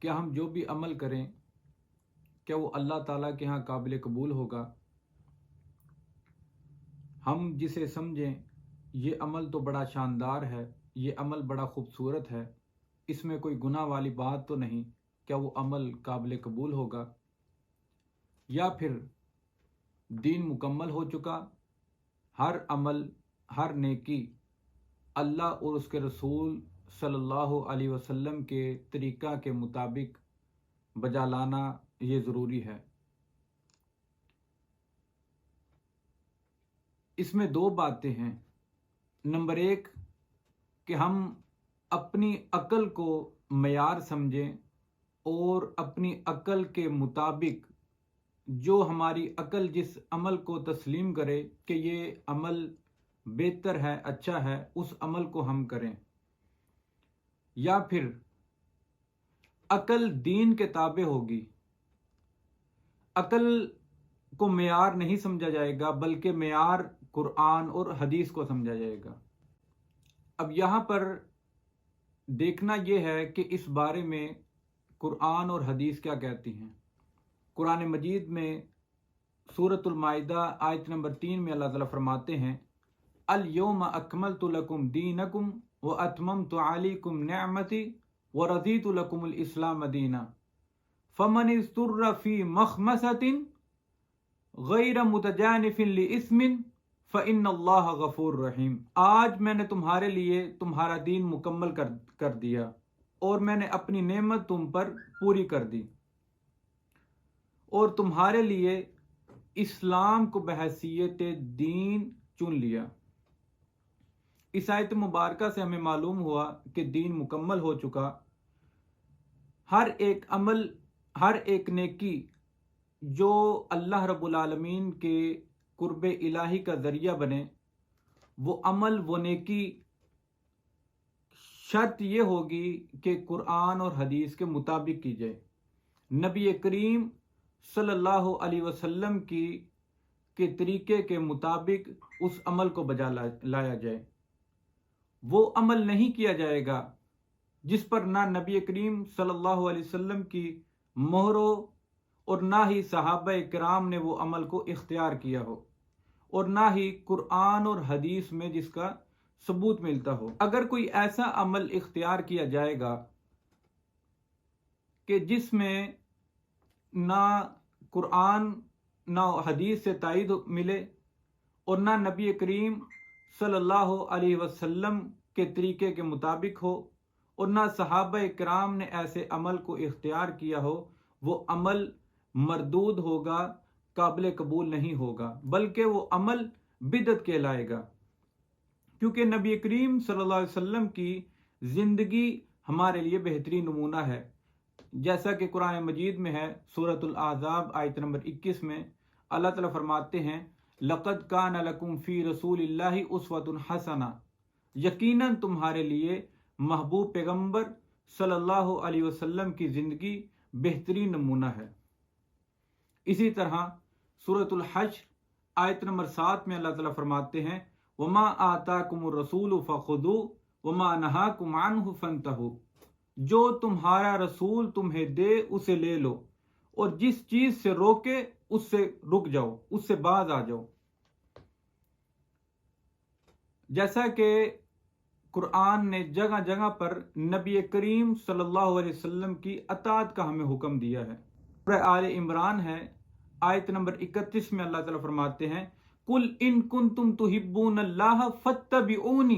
کیا ہم جو بھی عمل کریں کیا وہ اللہ تعالیٰ کے ہاں قابل قبول ہوگا؟ ہم جسے سمجھیں یہ عمل تو بڑا شاندار ہے، یہ عمل بڑا خوبصورت ہے، اس میں کوئی گناہ والی بات تو نہیں، کیا وہ عمل قابل قبول ہوگا؟ یا پھر دین مکمل ہو چکا، ہر عمل ہر نیکی اللہ اور اس کے رسول صلی اللہ علیہ وسلم کے طریقہ کے مطابق بجا لانا یہ ضروری ہے۔ اس میں دو باتیں ہیں۔ نمبر ایک کہ ہم اپنی عقل کو معیار سمجھیں اور اپنی عقل کے مطابق جو ہماری عقل جس عمل کو تسلیم کرے کہ یہ عمل بہتر ہے، اچھا ہے، اس عمل کو ہم کریں۔ یا پھر عقل دین کے تابع ہوگی، عقل کو معیار نہیں سمجھا جائے گا بلکہ معیار قرآن اور حدیث کو سمجھا جائے گا۔ اب یہاں پر دیکھنا یہ ہے کہ اس بارے میں قرآن اور حدیث کیا کہتی ہیں۔ قرآن مجید میں سورۃ المائدہ آیت نمبر 3 میں اللہ تعالیٰ فرماتے ہیں الیوم اکملت لکم دینکم واتممت علیکم نعمتی ورضیت لکم الاسلام دینا فمن اضطر فی مخمصۃ غیر متجانف لإثم فإن اللہ غفور رحیم۔ آج میں نے تمہارے لیے تمہارا دین مکمل کر دیا اور میں نے اپنی نعمت تم پر پوری کر دی اور تمہارے لیے اسلام کو بحیثیت دین چن لیا۔ اس آیت مبارکہ سے ہمیں معلوم ہوا کہ دین مکمل ہو چکا۔ ہر ایک عمل، ہر ایک نیکی جو اللہ رب العالمین کے قرب الہی کا ذریعہ بنے، وہ عمل وہ نیکی شرط یہ ہوگی کہ قرآن اور حدیث کے مطابق کی جائے، نبی کریم صلی اللہ علیہ وسلم کے طریقے کے مطابق اس عمل کو بجا لایا جائے۔ وہ عمل نہیں کیا جائے گا جس پر نہ نبی کریم صلی اللہ علیہ وسلم کی مہر ہو اور نہ ہی صحابہ کرام نے وہ عمل کو اختیار کیا ہو، اور نہ ہی قرآن اور حدیث میں جس کا ثبوت ملتا ہو۔ اگر کوئی ایسا عمل اختیار کیا جائے گا کہ جس میں نہ قرآن نہ حدیث سے تائید ملے اور نہ نبی کریم صلی اللہ علیہ وسلم کے طریقے کے مطابق ہو اور نہ صحابہ کرام نے ایسے عمل کو اختیار کیا ہو، وہ عمل مردود ہوگا، قابل قبول نہیں ہوگا، بلکہ وہ عمل بدعت کہلائے گا، کیونکہ نبی کریم صلی اللہ علیہ وسلم کی زندگی ہمارے لیے بہترین نمونہ ہے۔ جیسا کہ قرآن مجید میں ہے سورۃ الاحزاب آیت نمبر 21 میں اللہ تعالیٰ فرماتے ہیں لَقَدْ كَانَ لَكُمْ فِي رَسُولِ اللَّهِ أُسْوَةٌ حَسَنَةٌ، یقیناً تمہارے لیے محبوب پیغمبر صلی اللہ علیہ وسلم کی زندگی بہترین نمونہ ہے۔ اسی طرح سورۃ الحشر آیت نمبر 7 میں اللہ تعالیٰ فرماتے ہیں وَمَا آتَاكُمُ الرَّسُولُ فَخُذُوهُ وَمَا نَهَاكُمْ عَنْهُ فَانْتَهُوا، جو تمہارا رسول تمہیں دے اسے لے لو اور جس چیز سے روکے اس سے رک جاؤ، اس سے باز آ جاؤ۔ جیسا کہ قرآن نے جگہ جگہ پر نبی کریم صلی اللہ علیہ وسلم کی اطاعت کا ہمیں حکم دیا ہے۔ سورہ آل عمران ہے آیت نمبر 31 میں اللہ تعالیٰ فرماتے ہیں قُلْ إِن كُنتُمْ تُحِبُّونَ اللَّهَ فَاتَّبِعُونِ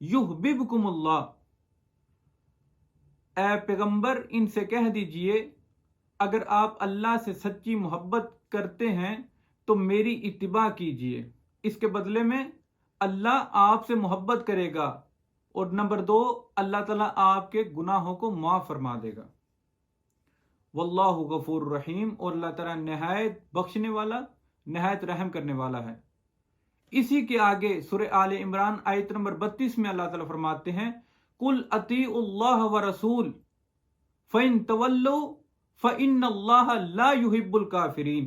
يُحْبِبْكُمُ اللَّهُ، اے پیغمبر ان سے کہہ دیجئے اگر آپ اللہ سے سچی محبت کرتے ہیں تو میری اتباع کیجئے، اس کے بدلے میں اللہ آپ سے محبت کرے گا، اور نمبر 2 اللہ تعالیٰ آپ کے گناہوں کو معاف فرما دے گا۔ واللہ غفور رحیم، اور اللہ تعالیٰ نہایت بخشنے والا نہایت رحم کرنے والا ہے۔ اسی کے آگے سورہ آل عمران آیت نمبر 32 میں اللہ تعالیٰ فرماتے ہیں قُلْ اطیعوا اللہ ورسول فَإِن تَوَلَّوْا فَإِنَّ اللَّهَ لَا يُحِبُّ الْكَافِرِينَ۔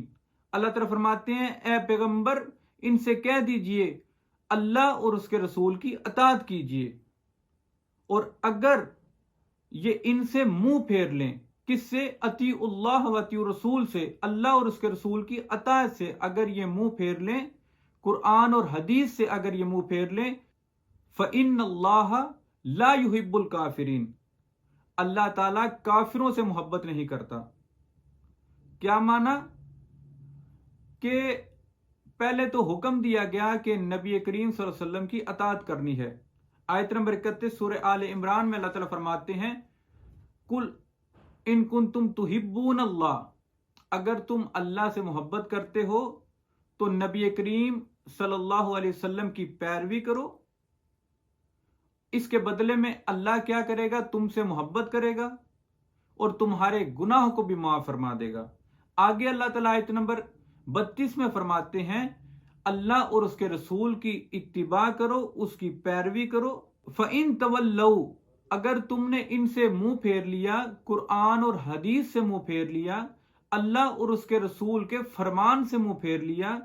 اللہ تعالیٰ فرماتے ہیں اے پیغمبر ان سے کہہ دیجئے اللہ اور اس کے رسول کی اطاعت کیجئے، اور اگر یہ ان سے منہ پھیر لیں کس سے؟ اطیع اللہ و اطیع رسول سے، اللہ اور اس کے رسول کی اطاعت سے اگر یہ منہ پھیر لیں، قرآن اور حدیث سے اگر یہ منہ پھیر لیں، فَإِنَّ اللَّهَ لَا يُحِبُّ الْكَافِرِينَ، اللہ تعالیٰ کافروں سے محبت نہیں کرتا۔ کیا معنی؟ کہ پہلے تو حکم دیا گیا کہ نبی کریم صلی اللہ علیہ وسلم کی اطاعت کرنی ہے۔ آیت نمبر 31 سورہ آل عمران میں اللہ تعالیٰ فرماتے ہیں قُلْ إِن كُنتُمْ تُحِبُّونَ اللَّهَ، اگر تم اللہ سے محبت کرتے ہو تو نبی کریم صلی اللہ علیہ وسلم کی پیروی کرو، اس کے بدلے میں اللہ کیا کرے گا؟ تم سے محبت کرے گا اور تمہارے گناہوں کو بھی معاف فرما دے گا۔ آگے اللہ تعالیٰ آیت نمبر 32 میں فرماتے ہیں اللہ اور اس کے رسول کی اتباع کرو، اس کی پیروی کرو۔ فَإِن تَوَلَّوْا، اگر تم نے ان سے منہ پھیر لیا، قرآن اور حدیث سے منہ پھیر لیا، اللہ اور اس کے رسول کے فرمان سے منہ پھیر لیا،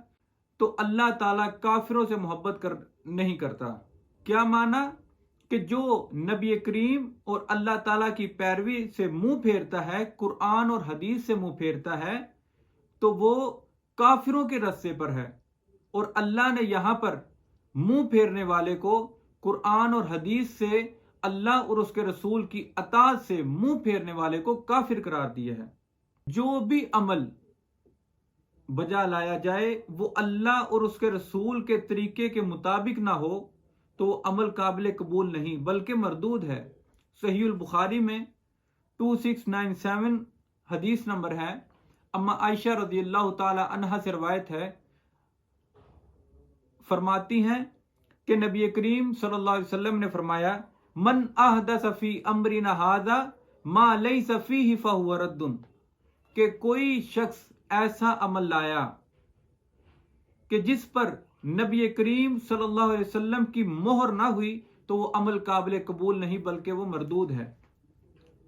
تو اللہ تعالیٰ کافروں سے محبت نہیں کرتا۔ کیا معنی؟ کہ جو نبی کریم اور اللہ تعالیٰ کی پیروی سے منہ پھیرتا ہے، قرآن اور حدیث سے منہ پھیرتا ہے، تو وہ کافروں کے رستے پر ہے، اور اللہ نے یہاں پر منہ پھیرنے والے کو قرآن اور حدیث سے، اللہ اور اس کے رسول کی اطاعت سے منہ پھیرنے والے کو کافر قرار دیا ہے۔ جو بھی عمل بجا لایا جائے وہ اللہ اور اس کے رسول کے طریقے کے مطابق نہ ہو تو وہ عمل قابل قبول نہیں بلکہ مردود ہے۔ صحیح البخاری میں 2697 حدیث نمبر ہے، اما عائشہ رضی اللہ تعالی عنہا سے روایت ہے، فرماتی ہیں کہ نبی کریم صلی اللہ علیہ وسلم نے فرمایا من احدث فی امرنا ھذا ما لیس فیہ فہو رد، کہ کوئی شخص ایسا عمل لایا کہ جس پر نبی کریم صلی اللہ علیہ وسلم کی مہر نہ ہوئی تو وہ عمل قابل قبول نہیں بلکہ وہ مردود ہے۔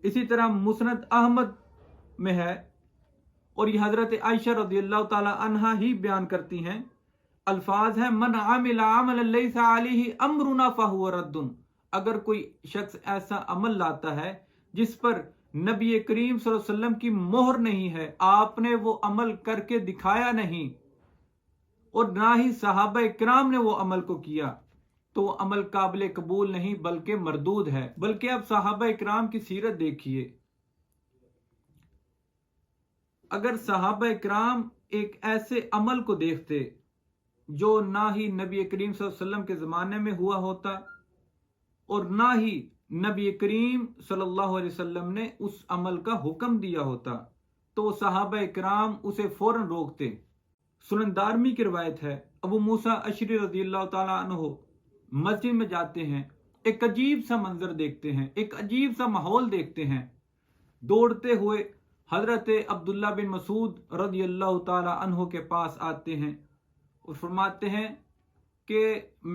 اسی طرح مسند احمد میں ہے، اور یہ حضرت عائشہ رضی اللہ تعالی عنہا ہی بیان کرتی ہیں، الفاظ ہیں من عمل عملا لیس علیہ امرنا فہو رد، اگر کوئی شخص ایسا عمل لاتا ہے جس پر نبی کریم صلی اللہ علیہ وسلم کی مہر نہیں ہے، آپ نے وہ عمل کر کے دکھایا نہیں اور نہ ہی صحابہ کرام نے وہ عمل کو کیا، تو وہ عمل قابل قبول نہیں بلکہ مردود ہے۔ بلکہ اب صحابہ کرام کی سیرت دیکھیے، اگر صحابہ کرام ایک ایسے عمل کو دیکھتے جو نہ ہی نبی کریم صلی اللہ علیہ وسلم کے زمانے میں ہوا ہوتا اور نہ ہی نبی کریم صلی اللہ علیہ وسلم نے اس عمل کا حکم دیا ہوتا، تو صحابہ کرام اسے فوراً روکتے۔ سنن دارمی کی روایت ہے، ابو موسیٰ اشعری رضی اللہ تعالیٰ عنہ مسجد میں جاتے ہیں، ایک عجیب سا منظر دیکھتے ہیں، ایک عجیب سا ماحول دیکھتے ہیں، دوڑتے ہوئے حضرت عبداللہ بن مسعود رضی اللہ تعالیٰ عنہ کے پاس آتے ہیں اور فرماتے ہیں کہ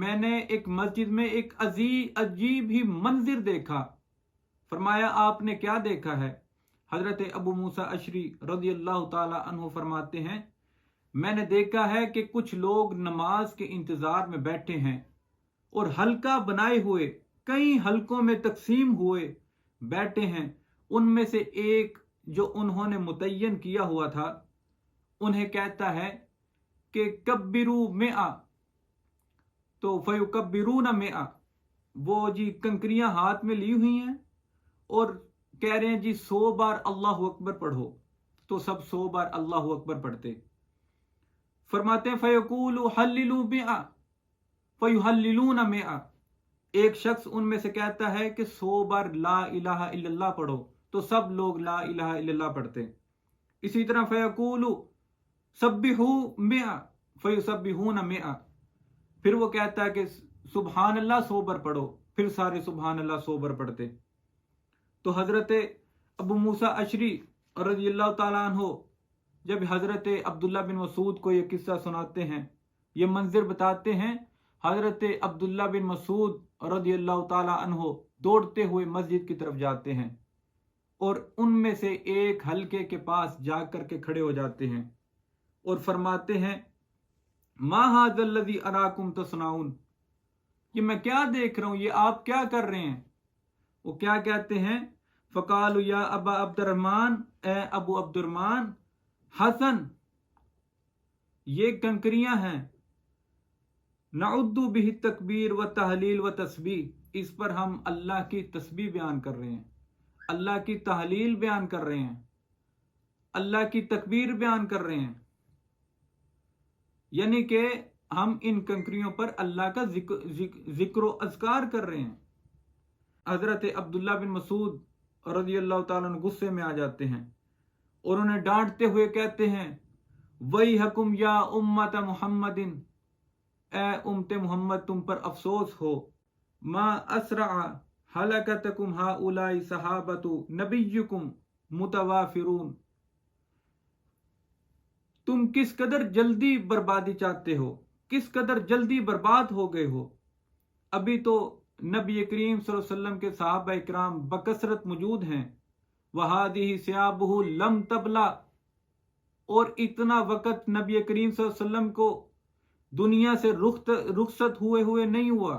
میں نے ایک مسجد میں ایک عجیب ہی منظر دیکھا۔ فرمایا آپ نے کیا دیکھا ہے؟ حضرت ابو موسیٰ اشعری رضی اللہ تعالیٰ عنہ فرماتے ہیں میں نے دیکھا ہے کہ کچھ لوگ نماز کے انتظار میں بیٹھے ہیں اور حلقہ بنائے ہوئے کئی حلقوں میں تقسیم ہوئے بیٹھے ہیں، ان میں سے ایک جو انہوں نے متعین کیا ہوا تھا انہیں کہتا ہے کہ کبروا مئہ، تو فیکبرون مئہ، وہ جی کنکریاں ہاتھ میں لی ہوئی ہیں اور کہہ رہے ہیں جی 100 بار اللہ اکبر پڑھو، تو سب 100 بار اللہ اکبر پڑھتے۔ فرماتے ہیں فیقول حللوا مئہ فیحللون مئہ، ایک شخص ان میں سے کہتا ہے کہ 100 بار لا الہ الا اللہ پڑھو، تو سب لوگ لا الہ الا اللہ پڑھتے۔ اسی طرح فیقول سبحوا مئہ فیسبحون مئہ، پھر وہ کہتا ہے کہ سبحان اللہ 100 بار پڑھو، پھر سارے سبحان اللہ 100 بار پڑھتے۔ تو حضرت ابو موسیٰ اشعری رضی اللہ تعالیٰ عنہ جب حضرت عبداللہ بن مسعود کو یہ قصہ سناتے ہیں، یہ منظر بتاتے ہیں، حضرت عبداللہ بن مسعود رضی اللہ تعالیٰ عنہ دوڑتے ہوئے مسجد کی طرف جاتے ہیں اور ان میں سے ایک حلقے کے پاس جا کر کے کھڑے ہو جاتے ہیں اور فرماتے ہیں ما ھذا الذی اراکم تصنعون، یہ میں کیا دیکھ رہا ہوں، یہ آپ کیا کر رہے ہیں؟ وہ کیا کہتے ہیں فقالوا یا ابا عبد الرحمن، اے ابو عبد الرحمن، حسن، یہ کنکریاں ہیں، نعد بہ تکبیر و تحلیل و تسبیح، اس پر ہم اللہ کی تسبیح بیان کر رہے ہیں، اللہ کی تحلیل بیان کر رہے ہیں، اللہ کی تکبیر بیان کر رہے ہیں، یعنی کہ ہم ان کنکریوں پر اللہ کا ذکر و اذکار کر رہے ہیں۔ حضرت عبداللہ بن مسعود رضی اللہ تعالیٰ عنہ غصے میں آ جاتے ہیں اور انہیں ڈانٹتے ہوئے کہتے ہیں وَيْحَكُمْ يَا أُمَّةَ مُحَمَّدٍ، اے امت محمد تم پر افسوس ہو، مَا أَسْرَعَ حَلَكَتَكُمْ هَؤُلَاءِ صَحَابَةُ نَبِيِّكُمْ مُتَوَافِرُونَ، تم کس قدر جلدی بربادی چاہتے ہو، کس قدر جلدی برباد ہو گئے ہو، ابھی تو نبی کریم صلی اللہ علیہ وسلم کے صحابہ اکرام بکثرت موجود ہیں، وَهَذِهِ ثِيَابُهُ لَمْ تَبْلَى، اور اتنا وقت نبی کریم صلی اللہ علیہ وسلم کو دنیا سے رخصت ہوئے نہیں ہوا،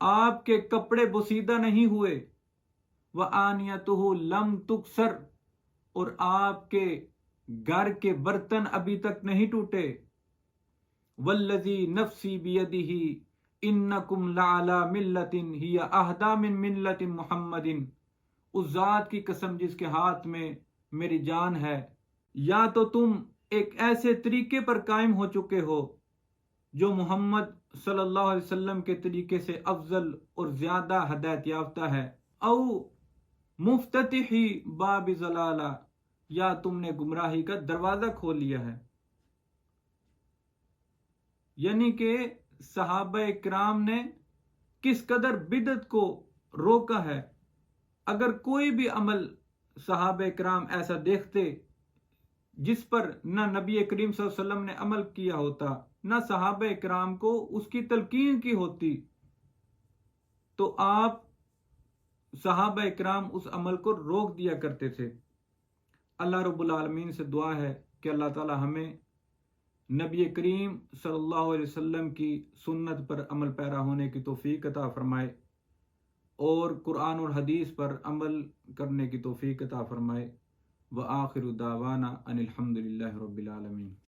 آپ کے کپڑے بوسیدہ نہیں ہوئے، وَآنِيَتُهُ لَمْ تُكْسَرْ، اور آپ کے گھر کے برتن ابھی تک نہیں ٹوٹے، وَالَّذِي نَفْسِي بِيَدِهِ إِنَّكُمْ لَعَلَى مِلَّةٍ هِيَ أَهْدَى مِن مِلَّةِ مُحَمَّدٍ، اس ذات کی قسم جس کے ہاتھ میں میری جان ہے، یا تو تم ایک ایسے طریقے پر قائم ہو چکے ہو جو محمد صلی اللہ علیہ وسلم کے طریقے سے افضل اور زیادہ ہدایت یافتہ ہے، او مفتتحی باب ضلالہ، یا تم نے گمراہی کا دروازہ کھول لیا ہے۔ یعنی کہ صحابہ کرام نے کس قدر بدعت کو روکا ہے۔ اگر کوئی بھی عمل صحابہ کرام ایسا دیکھتے جس پر نہ نبی کریم صلی اللہ علیہ وسلم نے عمل کیا ہوتا، نہ صحابہ کرام کو اس کی تلقین کی ہوتی، تو آپ صحابہ کرام اس عمل کو روک دیا کرتے تھے۔ اللہ رب العالمین سے دعا ہے کہ اللہ تعالی ہمیں نبی کریم صلی اللہ علیہ وسلم کی سنت پر عمل پیرا ہونے کی توفیق عطا فرمائے اور قرآن اور حدیث پر عمل کرنے کی توفیق عطا فرمائے۔ وآخر دعوانا ان الحمد للہ رب العالمین۔